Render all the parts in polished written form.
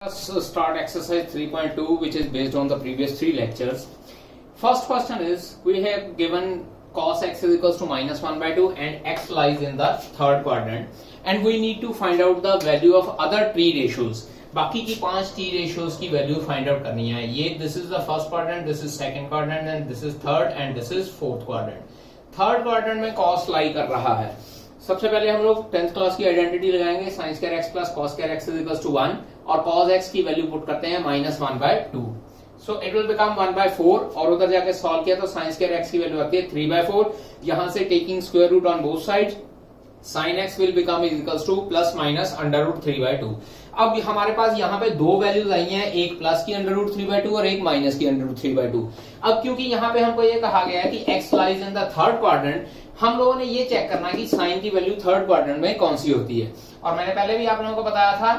Let's start exercise 3.2, which is based on the previous three lectures. First question is, we have given cos x is equals to minus 1 by 2 and x lies in the third quadrant, and we need to find out the value of other t ratios. बाकी की 5 t ratios की value find out करनी है. ये this is the first quadrant, this is second quadrant and this is third and this is fourth quadrant. Third quadrant में cos लाई कर रहा है. सबसे पहले हम लोग 10th क्लास की आइडेंटिटी लगाएंगे, sine square X plus cos square X is equal to 1 और cos x की वैल्यू पुट करते हैं minus 1 by 2. So it will become 1 by 4 और उधर जाके सॉल्व किया तो साइन स्क्वायर एक्स की वैल्यू आती है 3 बाय 4. यहां से taking square root on both sides, sine X will become is equal to plus minus under root 3 by 2. अब हमारे पास यहाँ पे दो वैल्यूज आई हैं, एक प्लस की अंडर रूट 3 बाय 2 और एक माइनस की अंडर रूट 3 बाय 2. अब क्योंकि यहाँ पे हमको ये कहा गया है कि x lies in the third quadrant, हम लोगों ने ये चेक करना है कि साइन की वैल्यू थर्ड क्वाड्रेंट में कौन सी होती है. और मैंने पहले भी आप लोगों को बताया था,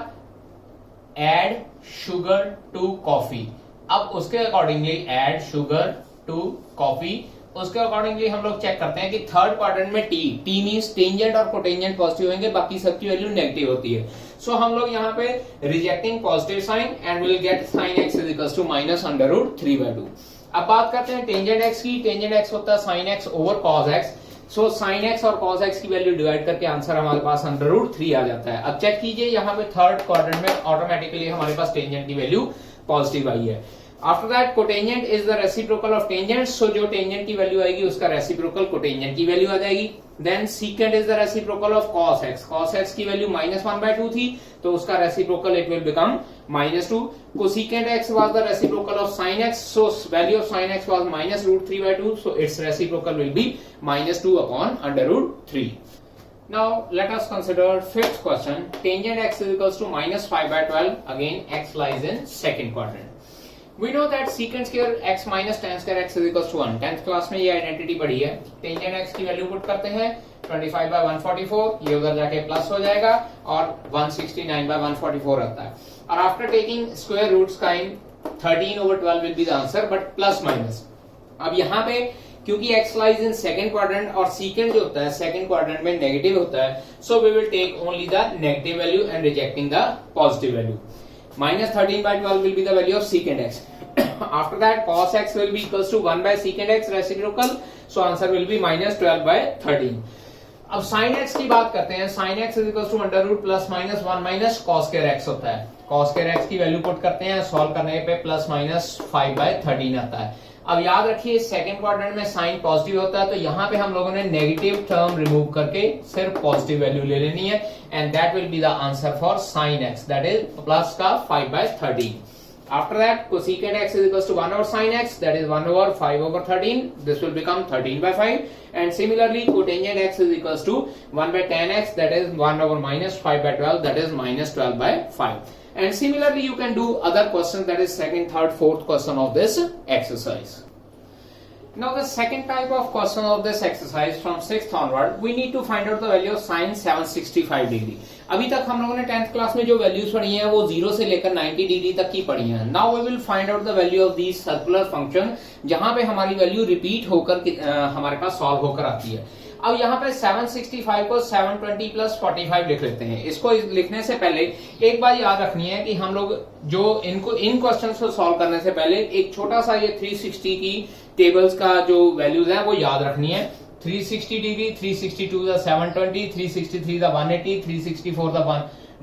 एड शुगर टू कॉफी. अब उसके accordingly add sugar to coffee, उसके अकॉर्डिंगली हम लोग चेक करते हैं कि थर्ड क्वाड्रेंट में टी मींस टेंजेंट और कोटेंजेंट पॉजिटिव होंगे, बाकी सबकी वैल्यू नेगेटिव होती है. सो हम लोग यहाँ पे rejecting positive sine and will get sine X is equal to minus under root 3 by 2. अब बात करते हैं टेंजेंट एक्स की. टेंजेंट एक्स होता है sine X over cos X. So sine X और कॉस एक्स की वैल्यू डिवाइड करके आंसर हमारे पास अंडर रूट 3 आ जाता है. अब चेक कीजिए, यहाँ पे थर्ड क्वाड्रेंट में ऑटोमेटिकली हमारे पास टेंजेंट की वैल्यू पॉजिटिव आई है. After that cotangent is the reciprocal of tangent, so जो टेंजेंट की वैल्यू आएगी उसका रेसिप्रोकल कोटेंजेंट की वैल्यू आ जाएगी. Then secant is the reciprocal of cos x. cos x की वैल्यू माइनस 1 बाय 2 थी, तो उसका reciprocal it will become minus 2. Cosecant x was the reciprocal of sin x, so value of sin x was minus root 3 by 2, so its reciprocal will be minus 2 upon under root 3. Now let us consider fifth question. Tangent x is equals to minus 5 by 12. Again x lies in second quadrant. We know that secant square x minus tan square x is equals to 1. 10th class में ये identity पढ़ी है. Tangent x की value put करते हैं 25 by 144, ये उधर जाके प्लस हो जाएगा और 169 by 144 आता है. और आफ्टर टेकिंग स्क्वायर रूट्स का in 13 over 12 will be the answer, but plus minus. अब यहाँ पे क्योंकि x lies in second quadrant और सीकेंट जो होता है सेकंड क्वाड्रेंट में नेगेटिव होता है, so we will take only the negative value and rejecting the positive value. Minus 13 by 12 will be the value of secant x. After that cos x will be equals to 1 by secant x reciprocal, so answer will be minus 12 by 13. अब sin x की बात करते हैं. sin x is equals to under root plus minus 1 minus cos square x होता है. cos square x की value put करते हैं, सॉल्व करने पे प्लस माइनस 5 by 13 आता है. अब याद रखिए सेकंड क्वाड्रेंट में साइन पॉजिटिव होता है, तो यहाँ पे हम लोगों ने नेगेटिव टर्म रिमूव करके सिर्फ पॉजिटिव वैल्यू ले लेनी है, and that will be the answer for sine x, that is plus का 5 by 13. After that cosecant x is equals to 1 over sin x, that is 1 over 5 over 13. This will become 13 by 5. And similarly cotangent x is equals to 1 by tan x, that is 1 over minus 5 by 12, that is minus 12 by 5. And similarly you can do other questions, that is second, third, fourth question of this exercise. Now the second type of question of this exercise from 6th onward, we need to find out the value of sin 765 degree. अभी तक हम लोगों ने 10th class में जो values पढ़ी हैं वो 0 से लेकर 90 डिग्री तक की पढ़ी हैं. Now we will find out the value of these circular function, जहां पे हमारी वैल्यू रिपीट होकर हमारे पास सॉल्व होकर आती है. अब यहाँ पे 765 को 720 प्लस 45 लिख लेते हैं. इसको लिखने से पहले एक बात याद रखनी है कि हम लोग जो इन क्वेश्चंस को सॉल्व करने से पहले एक छोटा सा ये 360 की टेबल्स का जो वैल्यूज है वो याद रखनी है. 360 degree, 362 the 720, 363 the 180, 364 the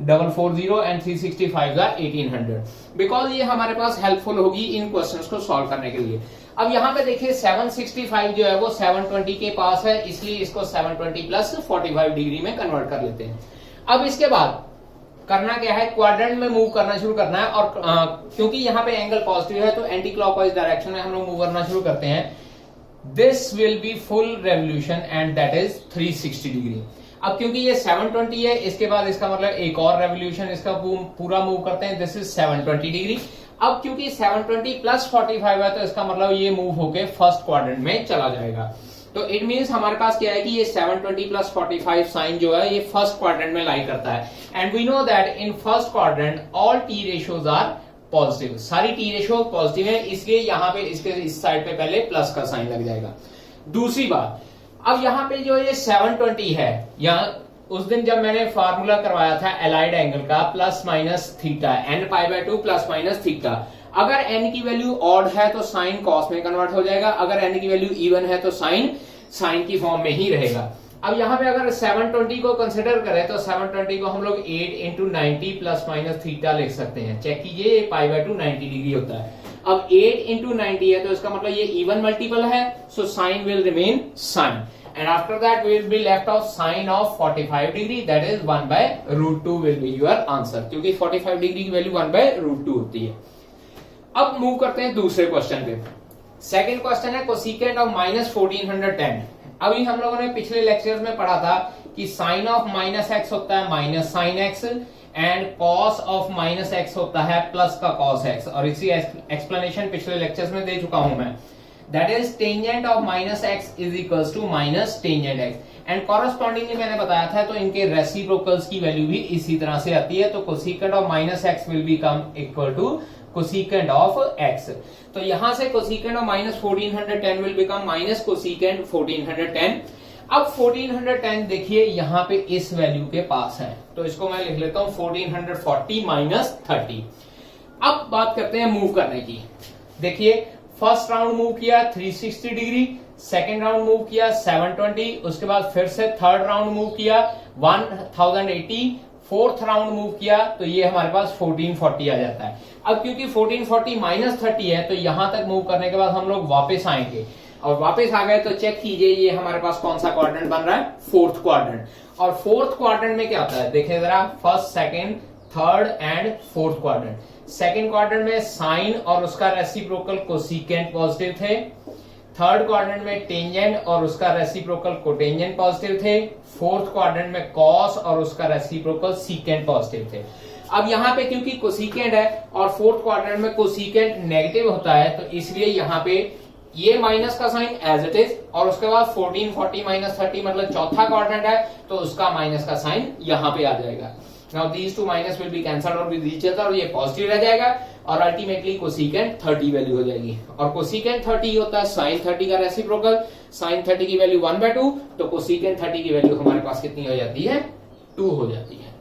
440 and 365 the 1800, because ये हमारे पास हेल्पफुल होगी इन क्वेश्चंस को सॉल्व करने के लिए. अब यहाँ पे देखिए 765 जो है वो 720 के पास है, इसलिए इसको 720 प्लस 45 डिग्री में कन्वर्ट कर लेते हैं. अब इसके बाद करना क्या है, क्वाड्रेंट में मूव करना शुरू करना है, और क्योंकि यहाँ पे एंगल पॉजिटिव है तो एंटी क्लॉकवाइज डायरेक्शन में हम लोग मूव करना शुरू करते हैं. This will be full revolution and that is 360 degree. अब क्योंकि ये 720 है, इसके बाद इसका मतलब एक और रेवोल्यूशन इसका पूरा मूव करते हैं, दिस इज 720 डिग्री. अब क्योंकि 720 प्लस 45 है तो इसका मतलब ये मूव होके फर्स्ट क्वाड्रेंट में चला जाएगा. तो इट मींस हमारे पास क्या है कि ये 720 प्लस 45 साइन जो है ये फर्स्ट क्वाड्रेंट में लाई करता है. And we know that in first quadrant all T ratios are positive. सारी टी रेशियो पॉजिटिव है, इसलिए यहाँ पे इसके इस साइड पे पहले प्लस का साइन लग जाएगा. दूसरी बात, अब यहाँ पे जो ये 720 है, यहाँ उस दिन जब मैंने फार्मूला करवाया था एलाइड एंगल का plus minus theta, N pi by 2 plus minus theta. अगर एन की वैल्यू ऑड है तो साइन कॉस में कन्वर्ट हो जाएगा, अगर एन की वैल्यू इवन है तो साइन की फॉर्म में ही रहेगा। अब यहाँ पे अगर 720 को कंसिडर करें तो 720 को हम लोग 8 इंटू 90 प्लस माइनस थीटा लिख सकते हैं। चेक कीजिए, ये पाई बाय 2 90 डिग्री होता है। अब 8 इंटू 90 है तो इसका मतलब ये इवन मल्टीपल है, so sine will remain sine, and after that we will be left of sine of 45 degree, that is 1 by root 2 will be your answer, क्योंकि 45 डिग्री की वैल्यू 1 by root 2 होती है। अब मूव करते हैं दूसरे question पे। सेकंड क्वेश्चन है कोसिकेंट ऑफ माइनस 1410। अभी हम लोगों ने पिछले लेक्चर्स में पढ़ा था कि साइन ऑफ माइनस एक्स होता है minus sine x, and cos of minus x होता है प्लस का कॉस एक्स, और इसी एक्सप्लेनेशन पिछले लेक्चर्स में दे चुका हूं मैं। That is tangent of minus x is equals to minus tangent x, and correspondingly मैंने बताया था तो इनके रेसिप्रोकल्स की वैल्यू भी इसी तरह से आती है। तो cosecant of minus x will become equal to cosecant of x. तो यहां से cosecant of minus 1410 will become minus cosecant 1410। अब 1410 देखिए यहाँ पे इस वैल्यू के पास है, तो इसको मैं लिख लेता हूं 1440 माइनस 30। अब बात करते हैं मूव करने की। देखिए फर्स्ट राउंड मूव किया 360 डिग्री, सेकेंड राउंड मूव किया 720, उसके बाद फिर से थर्ड राउंड मूव किया 1080, फोर्थ राउंड मूव किया तो ये हमारे पास 1440 आ जाता है। अब क्योंकि 1440 माइनस 30 है तो यहां तक मूव करने के बाद हम लोग वापस आएंगे, और वापस आ गए तो चेक कीजिए ये हमारे पास कौन सा क्वाड्रेंट बन रहा है, फोर्थ क्वाड्रेंट। और फोर्थ क्वाड्रेंट में क्या होता है देखिए जरा, first second third and fourth quadrant. Second quadrant में साइन और उसका रेसिप्रोकल कोसिकेंट पॉजिटिव थे, थर्ड क्वाड्रेंट में टेंजेंट और उसका रेसिप्रोकल कोटेंजेंट पॉजिटिव थे, फोर्थ क्वाड्रेंट में कॉस और उसका रेसिप्रोकल सीकेंट पॉजिटिव थे। अब यहाँ पे क्योंकि कोसिकेंट है और फोर्थ क्वाड्रेंट में कोसिकेंट नेगेटिव होता है तो इसलिए यहाँ पे ये माइनस का साइन एज इट इज, और उसके बाद 1440 माइनस 30 मतलब चौथा क्वाड्रेंट है तो उसका माइनस का साइन यहाँ पे आ जाएगा। Now these two minus will be cancelled और with each other, और ये पॉजिटिव रह जाएगा और अल्टीमेटली कोसिकेंट 30 वैल्यू हो जाएगी। और कोसिकेंट 30 होता है साइन 30 का रेसिप्रोकल, साइन 30 की वैल्यू 1/2, तो कोसिकेंट 30 की वैल्यू हमारे पास कितनी हो जाती है, 2 हो जाती है।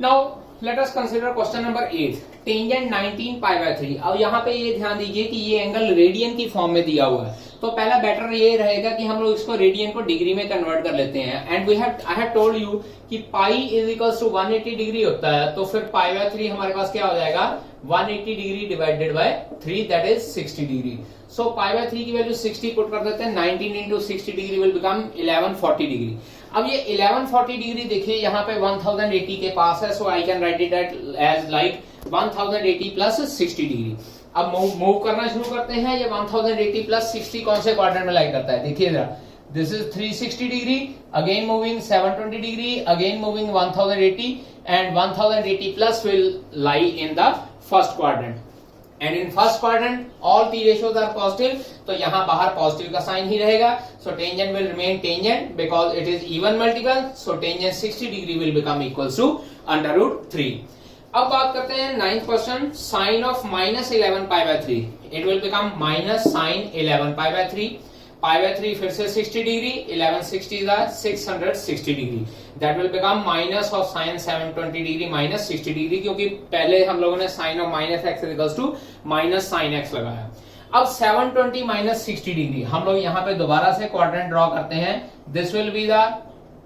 Now let us consider question number 8, tangent 19 pi by 3। अब यहाँ पे ये ध्यान दीजिए कि ये एंगल रेडियन की फॉर्म में दिया हुआ है, तो पहला बेटर ये रहेगा कि हम लोग इसको रेडियन को डिग्री में कन्वर्ट कर लेते हैं। And I have told you कि pi is equals to 180 degree होता है, तो फिर पाई बाय 3 हमारे पास क्या हो जाएगा, 180 degree divided by 3, that is 60 degree. So pi by 3 की वैल्यू 60 पुट कर देते हैं, 19 into 60 degree will become 1140 degree. अब ये 1140 डिग्री देखिए यहाँ पे 1080 के पास है, so I can write it as like 1080 plus 60 degree. अब मूव करना शुरू करते हैं। ये 1080 प्लस 60 कौन से क्वाड्रेंट में लाई करता है देखिए जरा, this is 360 degree, again moving 720 degree, again moving 1080, and 1080 plus will lie in the first quadrant, and in first quadrant all T ratios are positive, तो यहाँ बाहर पॉजिटिव का साइन ही रहेगा। So tangent will remain tangent because it is even multiple, so tangent 60 degree will become equals to √3। अब बात करते हैं 9th question, sine of minus 11 pi by 3, it will become minus sine 11 pi by 3। Pi by 3 फिर से 60 degree, 1160 660 degree, that will become minus of sine 720 degree minus 60 degree, क्योंकि पहले हम लोगों ने sine of minus x equals to minus sine x लगाया। अब 720 minus 60 degree हम लोग यहाँ पे दोबारा से क्वाड्रेंट ड्रॉ करते हैं, this will be the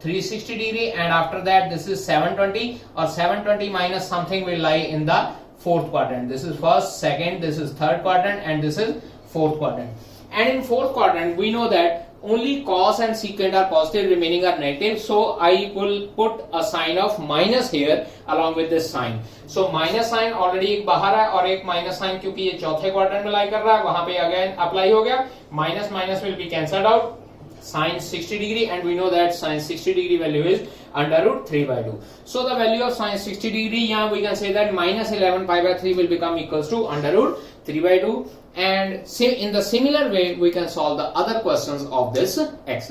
360 degree, and after that this is 720, or 720 minus something will lie in the fourth quadrant. This is first, second, this is third quadrant, and this is fourth quadrant. And in fourth quadrant we know that only cos and secant are positive, remaining are negative, so I will put a sign of minus here along with this sign. So minus sign already एक बाहर है और एक minus sign क्योंकि ये चौथे quadrant में लाई कर रहा है, वहां पे अगेन अप्लाई हो गया, minus minus will be cancelled out, sin 60 degree, and we know that sin 60 degree value is √3/2. So the value of sin 60 degree, yeah, we can say that minus 11 pi by 3 will become equals to √3/2. And in the similar way we can solve the other questions of this exercise.